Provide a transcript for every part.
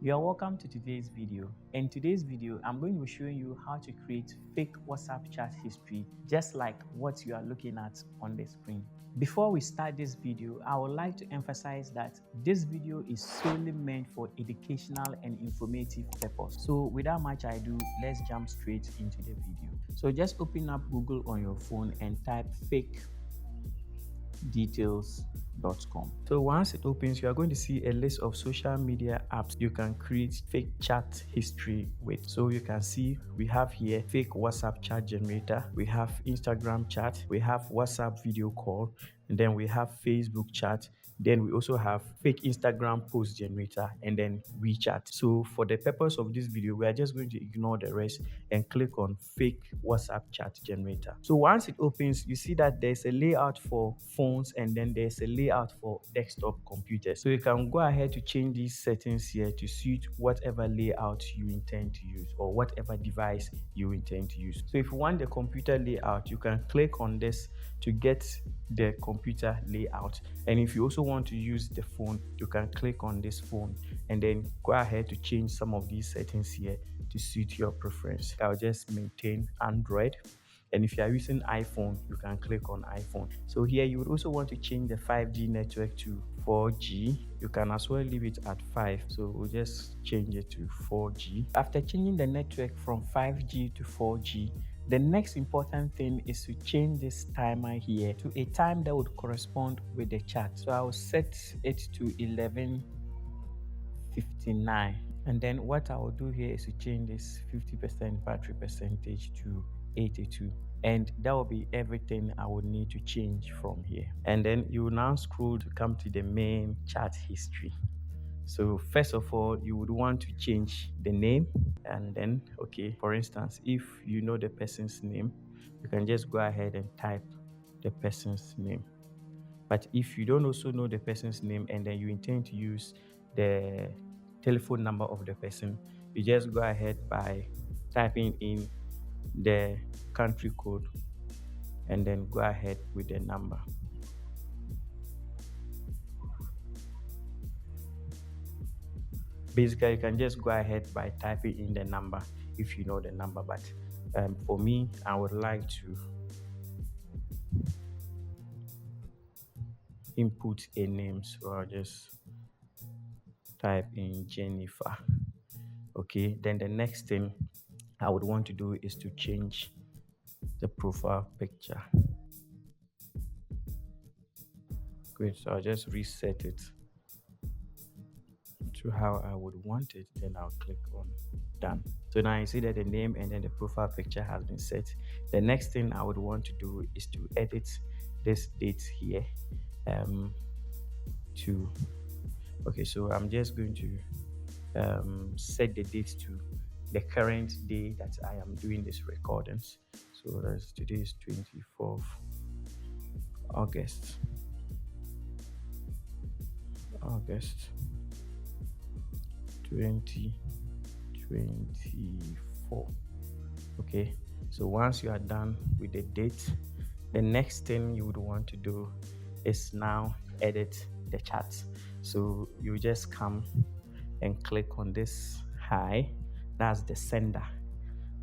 You are welcome to today's video. In today's video, I'm going to be showing you how to create fake WhatsApp chat history, just like what you are looking at on the screen. Before we start this video, I would like to emphasize that this video is solely meant for educational and informative purpose. So without much ado, let's jump straight into the video. So just open up Google on your phone and type fake details.com. So once it opens, you are going to see a list of social media apps you can create fake chat history with. So you can see we have here fake WhatsApp chat generator, we have Instagram chat, we have WhatsApp video call, and then we have Facebook chat. Then we also have fake Instagram post generator and then WeChat. So for the purpose of this video, we are just going to ignore the rest and click on fake WhatsApp chat generator. So once it opens, you see that there's a layout for phones and then there's a layout for desktop computers. So you can go ahead to change these settings here to suit whatever layout you intend to use or whatever device you intend to use. So if you want the computer layout, you can click on this to get the computer layout. And if you also want to use the phone, you can click on this phone and then go ahead to change some of these settings here to suit your preference. I'll just maintain Android. And if you are using iPhone, you can click on iPhone. So here you would also want to change the 5G network to 4G. You can as well leave it at 5. So we'll just change it to 4G. After changing the network from 5G to 4G, the next important thing is to change this timer here to a time that would correspond with the chat. So I'll set it to 11:59. And then what I will do here is to change this 50% battery percentage to 82. And that will be everything I would need to change from here. And then you will now scroll to come to the main chat history. So first of all, you would want to change the name. And then, okay, for instance, if you know the person's name, you can just go ahead and type the person's name. But if you don't also know the person's name and then you intend to use the telephone number of the person, you just go ahead by typing in the country code and then go ahead with the number. Basically, you can just go ahead by typing in the number if you know the number, but for me, I would like to input a name, so I'll just type in Jennifer. Okay, then the next thing I would want to do is to change the profile picture. Great, so I'll just reset it to how I would want it, then I'll click on done. So now you see that the name and then the profile picture has been set. The next thing I would want to do is to edit this date here okay, so I'm just going to set the date to the current day that I am doing this recordings. So that's today is 24th August 2024. Okay, so once you are done with the date, the next thing you would want to do is now edit the chat. So you just come and click on this hi, that's the sender.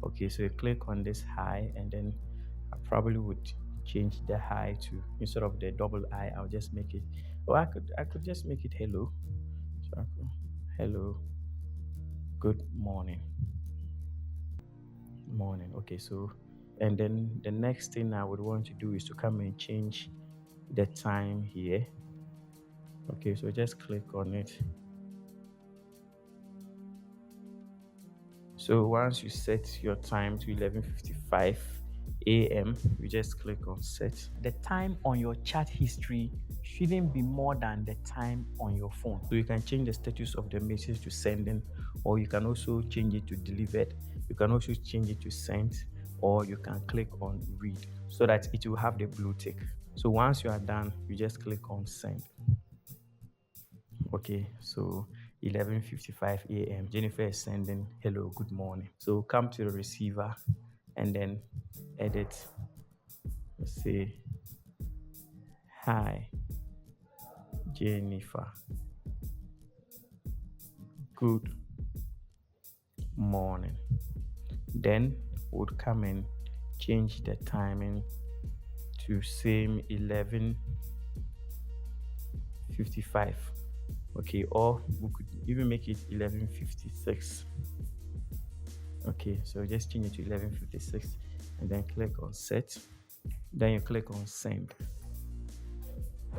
Okay, so you click on this hi, and then I probably would change the hi to, instead of the double I, I'll just make it, or I could just make it hello. So hello, good morning. Okay, so and then the next thing I would want to do is to come and change the time here. Okay, so just click on it. So once you set your time to 11:55 a.m., you just click on set. The time on your chat history shouldn't be more than the time on your phone. So you can change the status of the message to sending, or you can also change it to delivered. You can also change it to sent, or you can click on read so that it will have the blue tick. So once you are done, you just click on send. Okay, so 11:55 a.m. Jennifer is sending hello, good morning. So come to the receiver and then edit. Let's say hi Jennifer, good morning. Then would come and change the timing to same 11:55. Okay, or we could even make it 11:56. Okay, so just change it to 11:56 and then click on set. Then you click on send.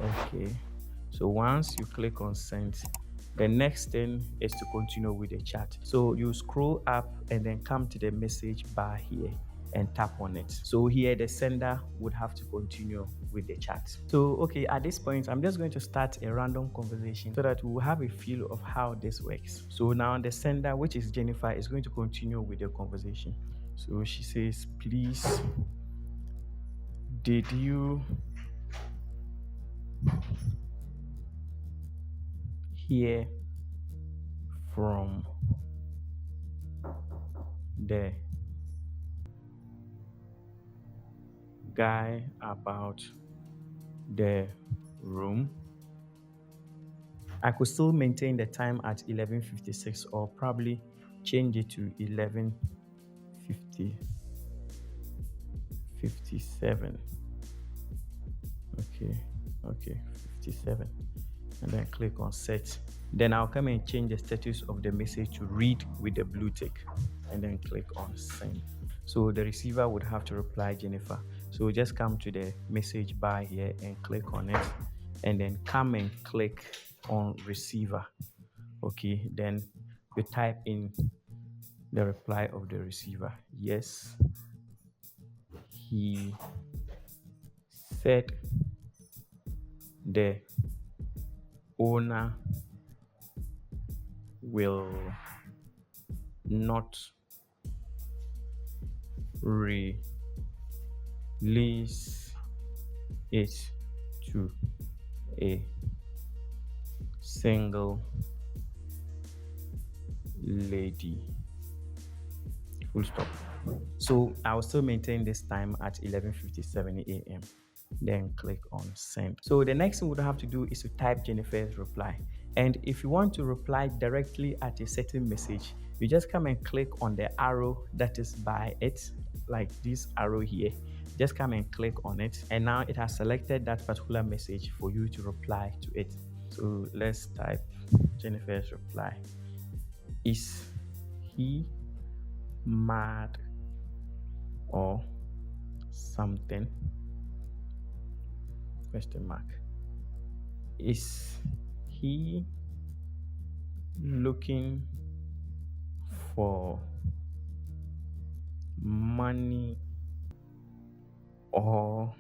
Okay, so once you click on send, the next thing is to continue with the chat. So you scroll up and then come to the message bar here and tap on it. So here the sender would have to continue with the chat. So okay, at this point I'm just going to start a random conversation so that we will have a feel of how this works. So now the sender, which is Jennifer, is going to continue with the conversation. So she says, please, did you hear from the guy about the room? I could still maintain the time at 11:56 or probably change it to 11:57. Okay, 57. And then click on set. Then I'll come and change the status of the message to read with the blue tick and then click on send. So the receiver would have to reply Jennifer. So just come to the message bar here and click on it and then come and click on receiver. Okay, then you type in the reply of the receiver. Yes, he said the owner will not release it to a single lady. Full stop. So I will still maintain this time at 11:57 a.m. Then click on send. So the next thing we would have to do is to type Jennifer's reply. And if you want to reply directly at a certain message, you just come and click on the arrow that is by it, like this arrow here. Just come and click on it, and now it has selected that particular message for you to reply to it. So let's type Jennifer's reply. Is he mad or something? Question mark. Is he looking for money or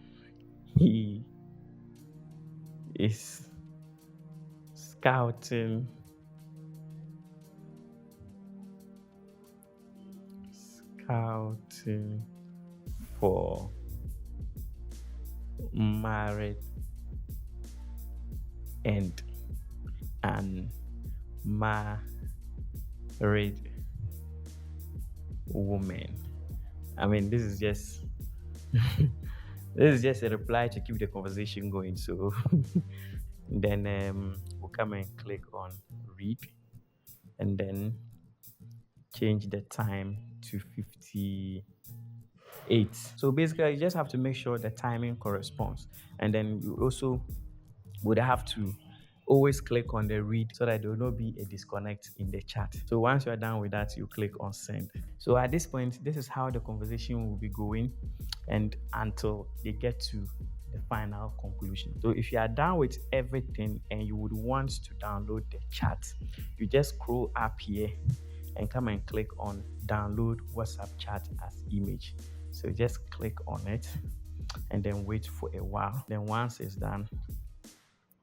he is scouting for married and unmarried woman? I mean, this is just this is just a reply to keep the conversation going. So then we'll come and click on read and then change the time to 58. So basically you just have to make sure the timing corresponds, and then you also would have to always click on the read so that there will not be a disconnect in the chat. So once you are done with that, you click on send. So at this point, this is how the conversation will be going and until they get to the final conclusion. So if you are done with everything and you would want to download the chat, you just scroll up here and come and click on download WhatsApp chat as image. So just click on it and then wait for a while. Then once it's done,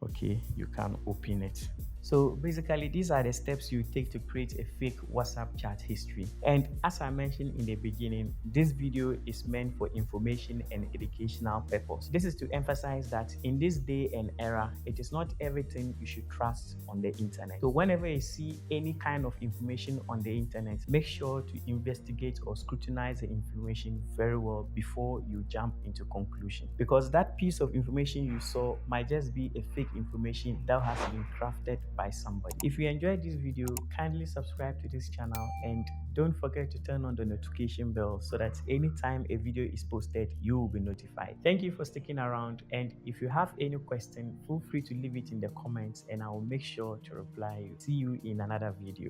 okay, you can open it. So basically these are the steps you take to create a fake WhatsApp chat history. And as I mentioned in the beginning, this video is meant for information and educational purpose. This is to emphasize that in this day and era, it is not everything you should trust on the internet. So whenever you see any kind of information on the internet, make sure to investigate or scrutinize the information very well before you jump into conclusion, because that piece of information you saw might just be a fake information that has been crafted by somebody. If you enjoyed this video, kindly subscribe to this channel and don't forget to turn on the notification bell so that anytime a video is posted, you will be notified. Thank you for sticking around, and if you have any question, feel free to leave it in the comments and I will make sure to reply you. See you in another video.